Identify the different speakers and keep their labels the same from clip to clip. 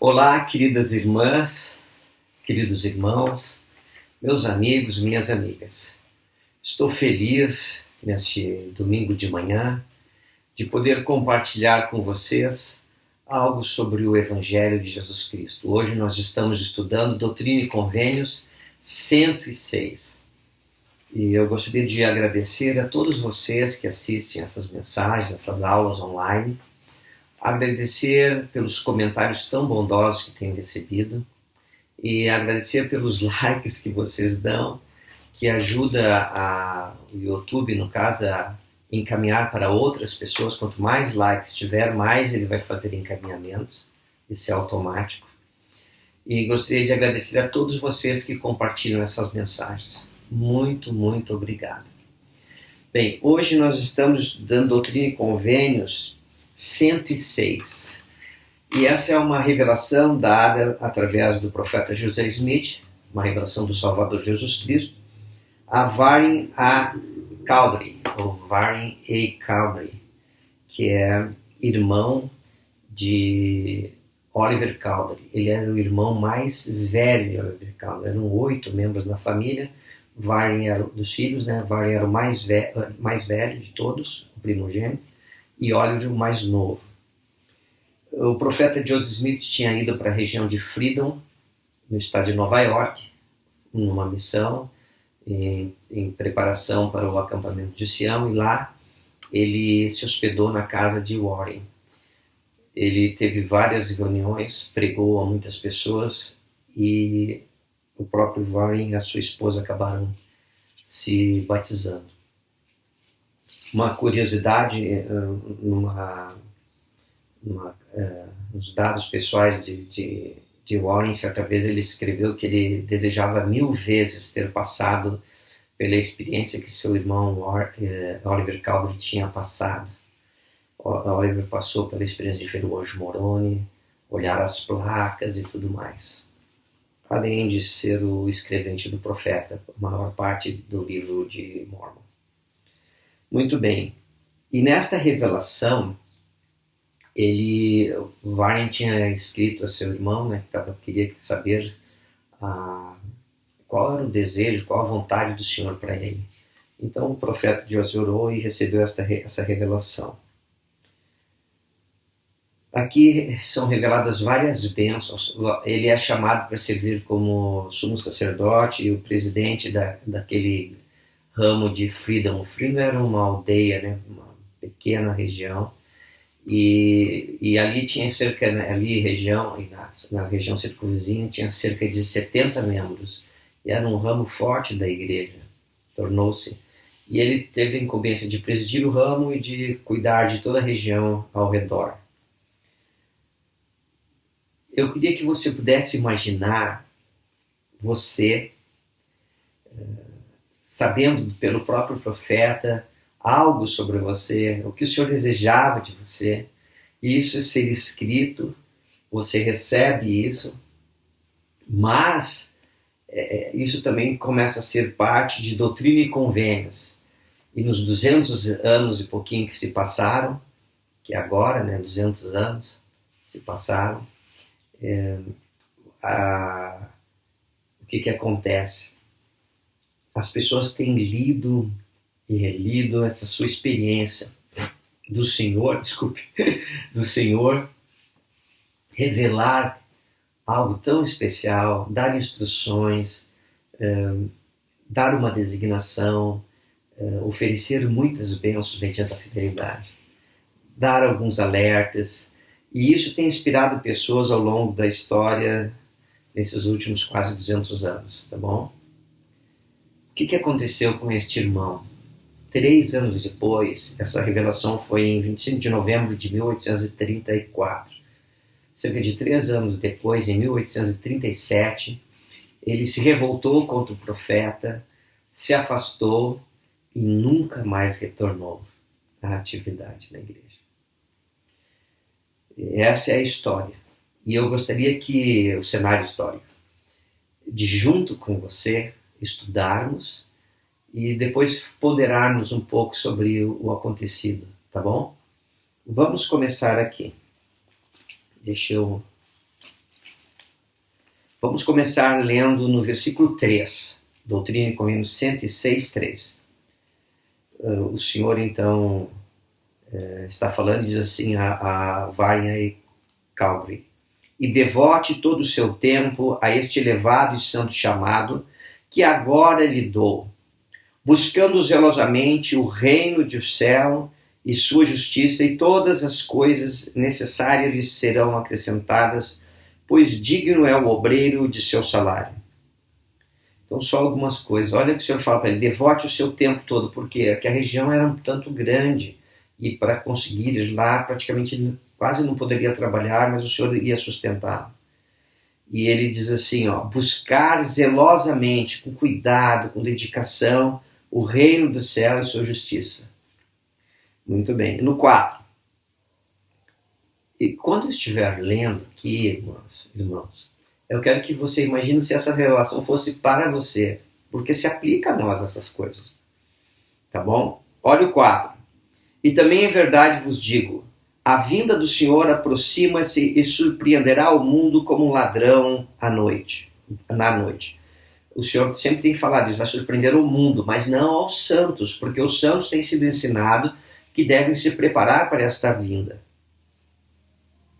Speaker 1: Olá, queridas irmãs, queridos irmãos, meus amigos, minhas amigas. Estou feliz neste domingo de manhã de poder compartilhar com vocês algo sobre o Evangelho de Jesus Cristo. Hoje nós estamos estudando Doutrina e Convênios 106. E eu gostaria de agradecer a todos vocês que assistem essas mensagens, essas aulas online. Agradecer pelos comentários tão bondosos que tenho recebido e agradecer pelos likes que vocês dão, que ajuda o YouTube, no caso, a encaminhar para outras pessoas. Quanto mais likes tiver, mais ele vai fazer encaminhamentos. Isso é automático. E gostaria de agradecer a todos vocês que compartilham essas mensagens. Muito, muito obrigado. Bem, hoje nós estamos estudando Doutrina e Convênios 106. E essa é uma revelação dada através do profeta José Smith, uma revelação do Salvador Jesus Cristo, a Warren A. Cowdery, ou Warren A. Cowdery, que é irmão de Oliver Cowdery. Ele era o irmão mais velho de Oliver Cowdery. Eram 8 membros da família. Warren era dos filhos, né? Warren era o mais velho de todos, o primogênito, e Oliver o mais novo. O profeta Joseph Smith tinha ido para a região de Freedom, no estado de Nova York, numa missão, em preparação para o acampamento de Sião, e lá ele se hospedou na casa de Warren. Ele teve várias reuniões, pregou a muitas pessoas, e o próprio Warren e a sua esposa acabaram se batizando. Uma curiosidade, nos dados pessoais de Warren, certa vez ele escreveu que ele desejava 1000 vezes ter passado pela experiência que seu irmão Oliver Cowdery tinha passado. Oliver passou pela experiência de ver o Anjo Moroni, olhar as placas e tudo mais. Além de ser o escrevente do profeta, a maior parte do livro de Mormon. Muito bem. E nesta revelação, Warren tinha escrito a seu irmão, né, queria saber qual era o desejo, qual a vontade do Senhor para ele. Então o profeta José orou e recebeu essa revelação. Aqui são reveladas várias bênçãos. Ele é chamado para servir como sumo sacerdote e o presidente daquele ramo de Freedom. Freedom era uma aldeia, né, uma pequena região. E ali tinha na região circunvizinha tinha cerca de 70 membros. E era um ramo forte da igreja. Tornou-se. E ele teve a incumbência de presidir o ramo e de cuidar de toda a região ao redor. Eu queria que você pudesse imaginar você sabendo pelo próprio profeta algo sobre você, o que o Senhor desejava de você, e isso ser escrito, você recebe isso, mas isso também começa a ser parte de Doutrina e Convênios. E nos 200 anos e pouquinho que se passaram, que agora, né, 200 anos se passaram, o que acontece? As pessoas têm lido e relido essa sua experiência do Senhor revelar algo tão especial, dar instruções, dar uma designação, oferecer muitas bênçãos mediante a fidelidade, dar alguns alertas. E isso tem inspirado pessoas ao longo da história, nesses últimos quase 200 anos, tá bom? O que aconteceu com este irmão? 3 anos depois, essa revelação foi em 25 de novembro de 1834. Cerca de 3 anos depois, em 1837, ele se revoltou contra o profeta, se afastou e nunca mais retornou à atividade na igreja. Essa é a história. E eu gostaria que o cenário histórico, de junto com você, estudarmos e depois ponderarmos um pouco sobre o acontecido, tá bom? Vamos começar aqui. Deixa eu Vamos começar lendo no versículo 3, Doutrina e Convênios 106, 3. O Senhor, então, está falando e diz assim a Varney Calvary: e devote todo o seu tempo a este elevado e santo chamado que agora lhe dou, buscando zelosamente o reino do céu e sua justiça, e todas as coisas necessárias lhe serão acrescentadas, pois digno é o obreiro de seu salário. Então, só algumas coisas. Olha o que o Senhor fala para ele: devote o seu tempo todo. Por quê? Porque a região era um tanto grande, e para conseguir ir lá, praticamente ele quase não poderia trabalhar, mas o Senhor ia sustentá-lo. E ele diz assim, buscar zelosamente, com cuidado, com dedicação, o reino do céu e sua justiça. Muito bem. No 4. E quando eu estiver lendo aqui, irmãos, eu quero que você imagine se essa revelação fosse para você, porque se aplica a nós essas coisas. Tá bom? Olha o 4. E também é verdade vos digo, a vinda do Senhor aproxima-se e surpreenderá o mundo como um ladrão na noite. O Senhor sempre tem falado isso, vai surpreender o mundo, mas não aos santos, porque os santos têm sido ensinados que devem se preparar para esta vinda.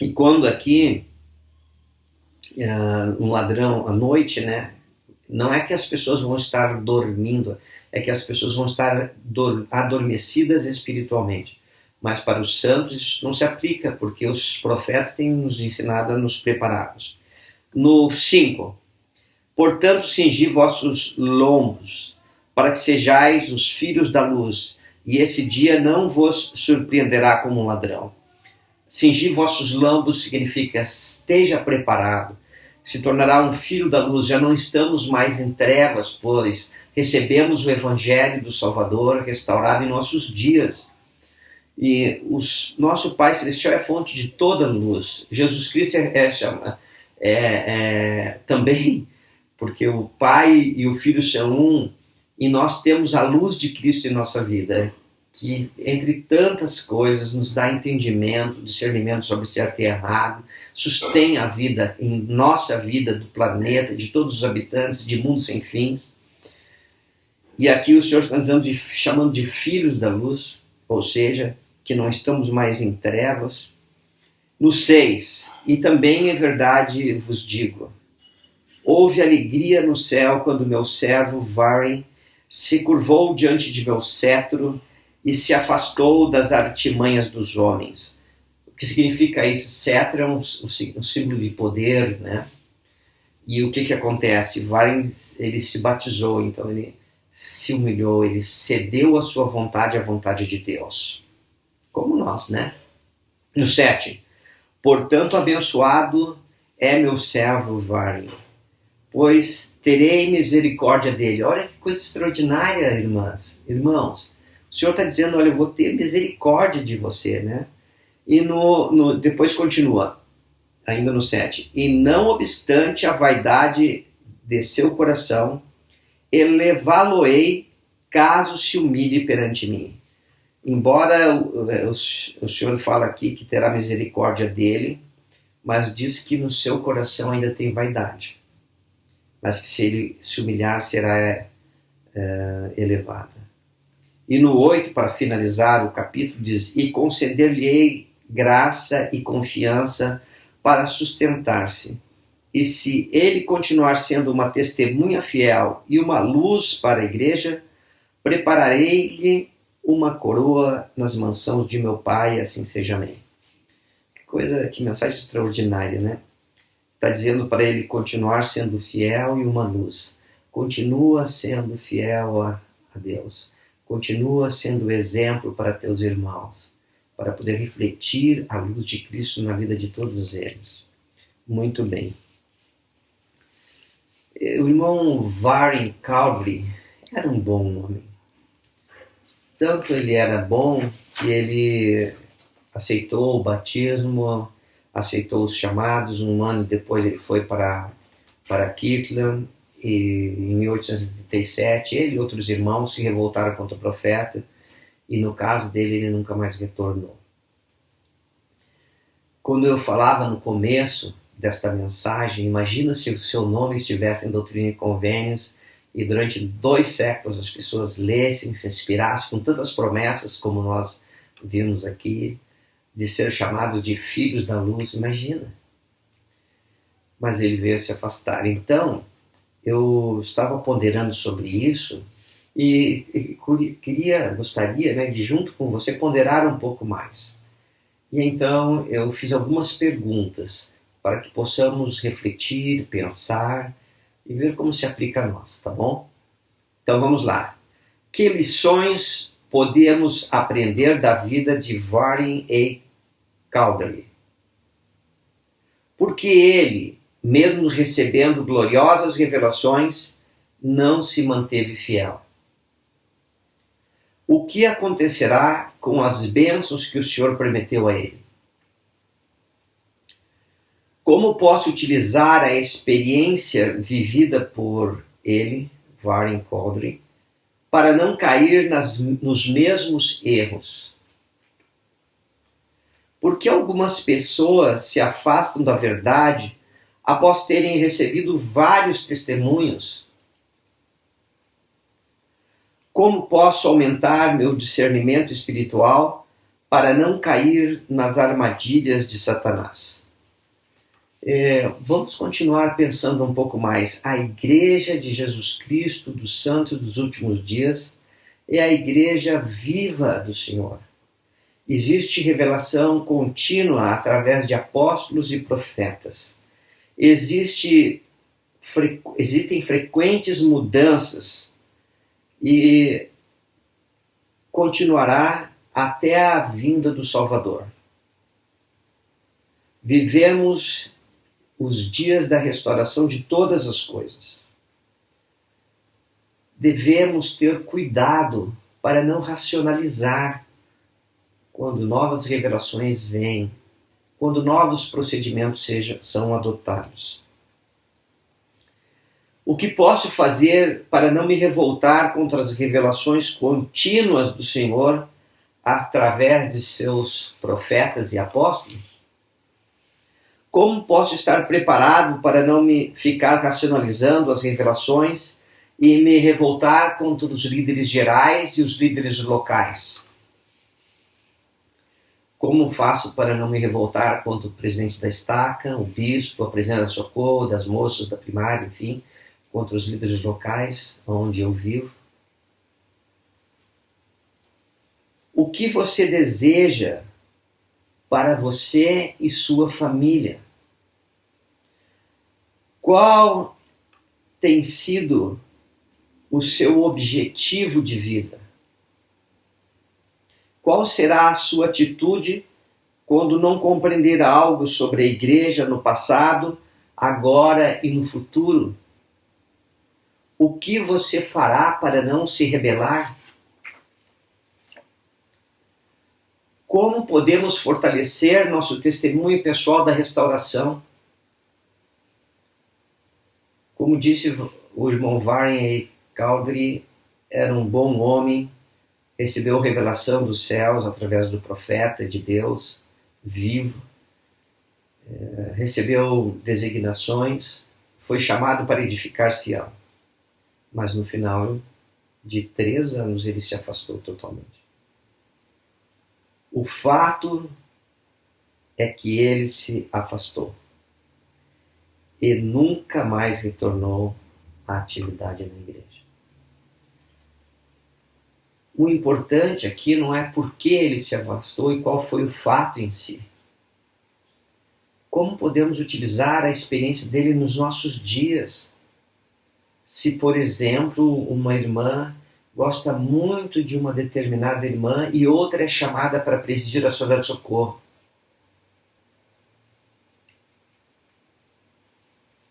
Speaker 1: E quando aqui, um ladrão à noite, né, não é que as pessoas vão estar dormindo, é que as pessoas vão estar adormecidas espiritualmente. Mas para os santos isso não se aplica, porque os profetas têm nos ensinado a nos prepararmos. No 5. Portanto, cingi vossos lombos, para que sejais os filhos da luz, e esse dia não vos surpreenderá como um ladrão. Cingir vossos lombos significa esteja preparado, se tornará um filho da luz. Já não estamos mais em trevas, pois recebemos o Evangelho do Salvador restaurado em nossos dias. E nosso Pai Celestial é fonte de toda luz. Jesus Cristo também, porque o Pai e o Filho são um, e nós temos a luz de Cristo em nossa vida, que entre tantas coisas nos dá entendimento, discernimento sobre certo e errado, sustém a vida, em nossa vida, do planeta, de todos os habitantes, de mundo sem fins. E aqui o Senhor está chamando de filhos da luz, ou seja, que não estamos mais em trevas. No 6, e também é verdade vos digo, houve alegria no céu quando meu servo Varney se curvou diante de meu cetro e se afastou das artimanhas dos homens. O que significa isso? Cetro é um símbolo de poder, né? E o que acontece? Varney, ele se batizou, então ele se humilhou, ele cedeu a sua vontade à vontade de Deus. Como nós, né? No 7. Portanto, abençoado é meu servo Varney, pois terei misericórdia dele. Olha que coisa extraordinária, irmãos. O Senhor está dizendo, olha, eu vou ter misericórdia de você, né? E depois continua, ainda no 7. E não obstante a vaidade de seu coração, elevá-lo-ei caso se humilhe perante mim. Embora o Senhor fala aqui que terá misericórdia dele, mas diz que no seu coração ainda tem vaidade. Mas que se ele se humilhar, será elevada. E no 8, para finalizar o capítulo, diz, e conceder-lhe-ei graça e confiança para sustentar-se. E se ele continuar sendo uma testemunha fiel e uma luz para a igreja, prepararei-lhe uma coroa nas mansões de meu pai, assim seja amém. Que mensagem extraordinária, né? Está dizendo para ele continuar sendo fiel e uma luz. Continua sendo fiel a Deus. Continua sendo exemplo para teus irmãos, para poder refletir a luz de Cristo na vida de todos eles. Muito bem. O irmão Varney Calvary era um bom homem. Tanto ele era bom que ele aceitou o batismo, aceitou os chamados. Um ano depois ele foi para Kirtland, e em 1877 ele e outros irmãos se revoltaram contra o profeta, e no caso dele ele nunca mais retornou. Quando eu falava no começo desta mensagem. Imagina se o seu nome estivesse em Doutrina e Convênios e durante 2 séculos as pessoas lessem, se inspirassem com tantas promessas como nós vimos aqui, de ser chamado de filhos da luz. Imagina. Mas ele veio se afastar. Então, eu estava ponderando sobre isso e gostaria, né, de junto com você ponderar um pouco mais. E então eu fiz algumas perguntas para que possamos refletir, pensar e ver como se aplica a nós, tá bom? Então vamos lá. Que lições podemos aprender da vida de Warren A. Caldery? Porque ele, mesmo recebendo gloriosas revelações, não se manteve fiel. O que acontecerá com as bênçãos que o Senhor prometeu a ele? Como posso utilizar a experiência vivida por ele, Warren Caldery, para não cair nos mesmos erros? Por que algumas pessoas se afastam da verdade após terem recebido vários testemunhos? Como posso aumentar meu discernimento espiritual para não cair nas armadilhas de Satanás? Vamos continuar pensando um pouco mais. A Igreja de Jesus Cristo, dos Santos dos Últimos Dias, é a Igreja viva do Senhor. Existe revelação contínua através de apóstolos e profetas. Existem frequentes mudanças e continuará até a vinda do Salvador. Vivemos os dias da restauração de todas as coisas. Devemos ter cuidado para não racionalizar quando novas revelações vêm, quando novos procedimentos são adotados. O que posso fazer para não me revoltar contra as revelações contínuas do Senhor através de seus profetas e apóstolos? Como posso estar preparado para não me ficar racionalizando as revelações e me revoltar contra os líderes gerais e os líderes locais? Como faço para não me revoltar contra o presidente da estaca, o bispo, a presidente da Socorro, das moças da primária, enfim, contra os líderes locais onde eu vivo? O que você deseja para você e sua família? Qual tem sido o seu objetivo de vida? Qual será a sua atitude quando não compreender algo sobre a igreja no passado, agora e no futuro? O que você fará para não se rebelar? Como podemos fortalecer nosso testemunho pessoal da restauração? Como disse o irmão Warren A. Caldery, era um bom homem, recebeu revelação dos céus através do profeta de Deus, vivo, recebeu designações, foi chamado para edificar Sião. Mas no final de 3 anos ele se afastou totalmente. O fato é que ele se afastou e nunca mais retornou à atividade na igreja. O importante aqui não é por que ele se afastou e qual foi o fato em si. Como podemos utilizar a experiência dele nos nossos dias? Se, por exemplo, uma irmã gosta muito de uma determinada irmã e outra é chamada para presidir a Sociedade de Socorro.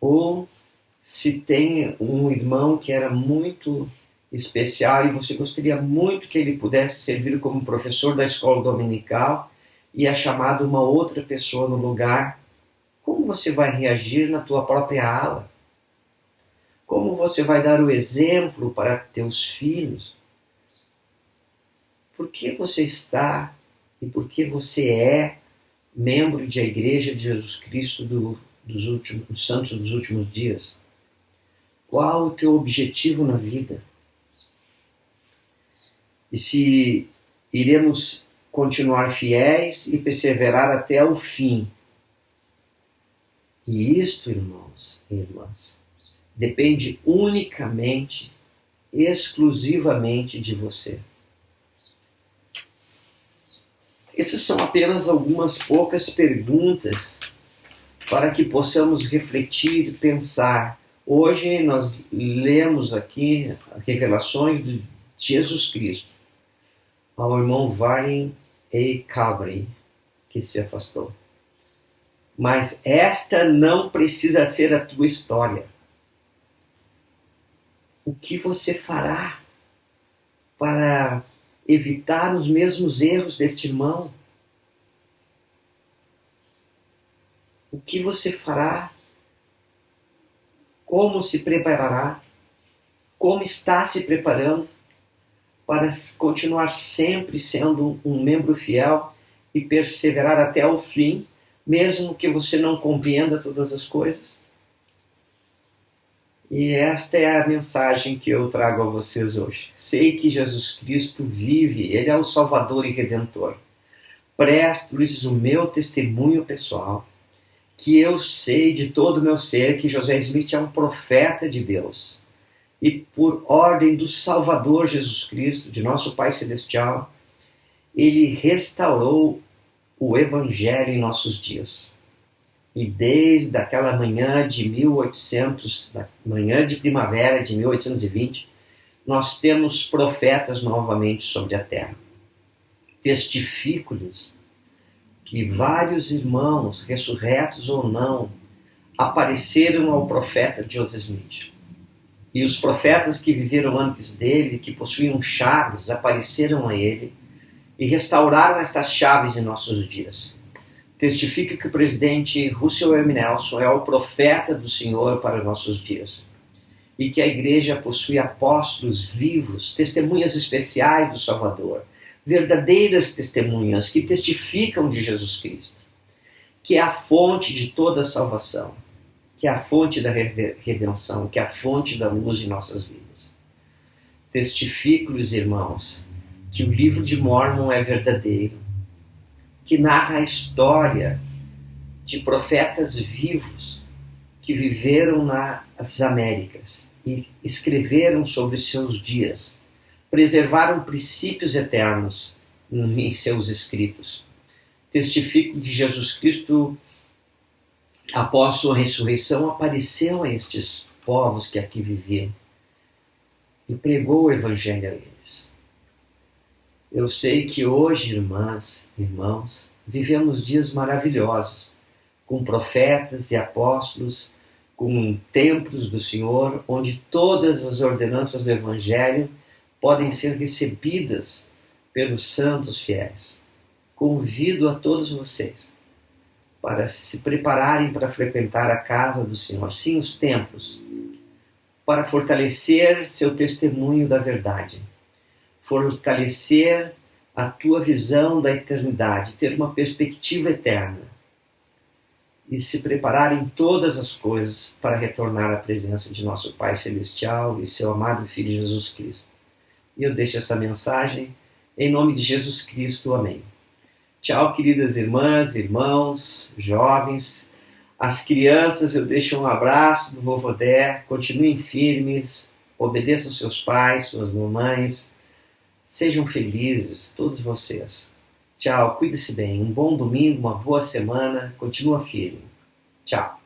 Speaker 1: Ou se tem um irmão que era muito especial e você gostaria muito que ele pudesse servir como professor da escola dominical e é chamado uma outra pessoa no lugar, como você vai reagir na tua própria ala? Como você vai dar o exemplo para teus filhos? Por que você está e por que você é membro da Igreja de Jesus Cristo dos santos dos últimos dias. Qual o teu objetivo na vida? E se iremos continuar fiéis e perseverar até o fim. E isto, irmãos e irmãs, depende unicamente, exclusivamente de você. Essas são apenas algumas poucas perguntas para que possamos refletir e pensar. Hoje nós lemos aqui as revelações de Jesus Cristo ao irmão Warren A. Calvary, que se afastou. Mas esta não precisa ser a tua história. O que você fará para evitar os mesmos erros deste irmão? O que você fará? Como se preparará? Como está se preparando para continuar sempre sendo um membro fiel e perseverar até o fim, mesmo que você não compreenda todas as coisas? E esta é a mensagem que eu trago a vocês hoje. Sei que Jesus Cristo vive, Ele é o Salvador e Redentor. Presto-lhes o meu testemunho pessoal, que eu sei de todo o meu ser que José Smith é um profeta de Deus. E por ordem do Salvador Jesus Cristo, de nosso Pai Celestial, Ele restaurou o Evangelho em nossos dias. E desde aquela manhã de 1800, da manhã de primavera de 1820, nós temos profetas novamente sobre a terra. Testifico-lhes que vários irmãos, ressurretos ou não, apareceram ao profeta Joseph Smith. E os profetas que viveram antes dele, que possuíam chaves, apareceram a ele e restauraram estas chaves em nossos dias. Testifica que o presidente Russell M. Nelson é o profeta do Senhor para nossos dias. E que a igreja possui apóstolos vivos, testemunhas especiais do Salvador, verdadeiras testemunhas que testificam de Jesus Cristo, que é a fonte de toda a salvação, que é a fonte da redenção, que é a fonte da luz em nossas vidas. Testifico-lhes, irmãos, que o livro de Mórmon é verdadeiro, que narra a história de profetas vivos que viveram nas Américas e escreveram sobre seus dias, preservaram princípios eternos em seus escritos. Testifico que Jesus Cristo, após sua ressurreição, apareceu a estes povos que aqui viviam e pregou o Evangelho a eles. Eu sei que hoje, irmãs, irmãos, vivemos dias maravilhosos, com profetas e apóstolos, com templos do Senhor, onde todas as ordenanças do Evangelho podem ser recebidas pelos santos fiéis. Convido a todos vocês para se prepararem para frequentar a casa do Senhor, sim, os templos, para fortalecer seu testemunho da verdade, fortalecer a tua visão da eternidade, ter uma perspectiva eterna e se preparar em todas as coisas para retornar à presença de nosso Pai Celestial e seu amado Filho Jesus Cristo. E eu deixo essa mensagem em nome de Jesus Cristo. Amém. Tchau, queridas irmãs, irmãos, jovens. As crianças, eu deixo um abraço do vovô Dé. Continuem firmes, obedeçam seus pais, suas mamães. Sejam felizes, todos vocês. Tchau, cuide-se bem. Um bom domingo, uma boa semana. Continua firme. Tchau.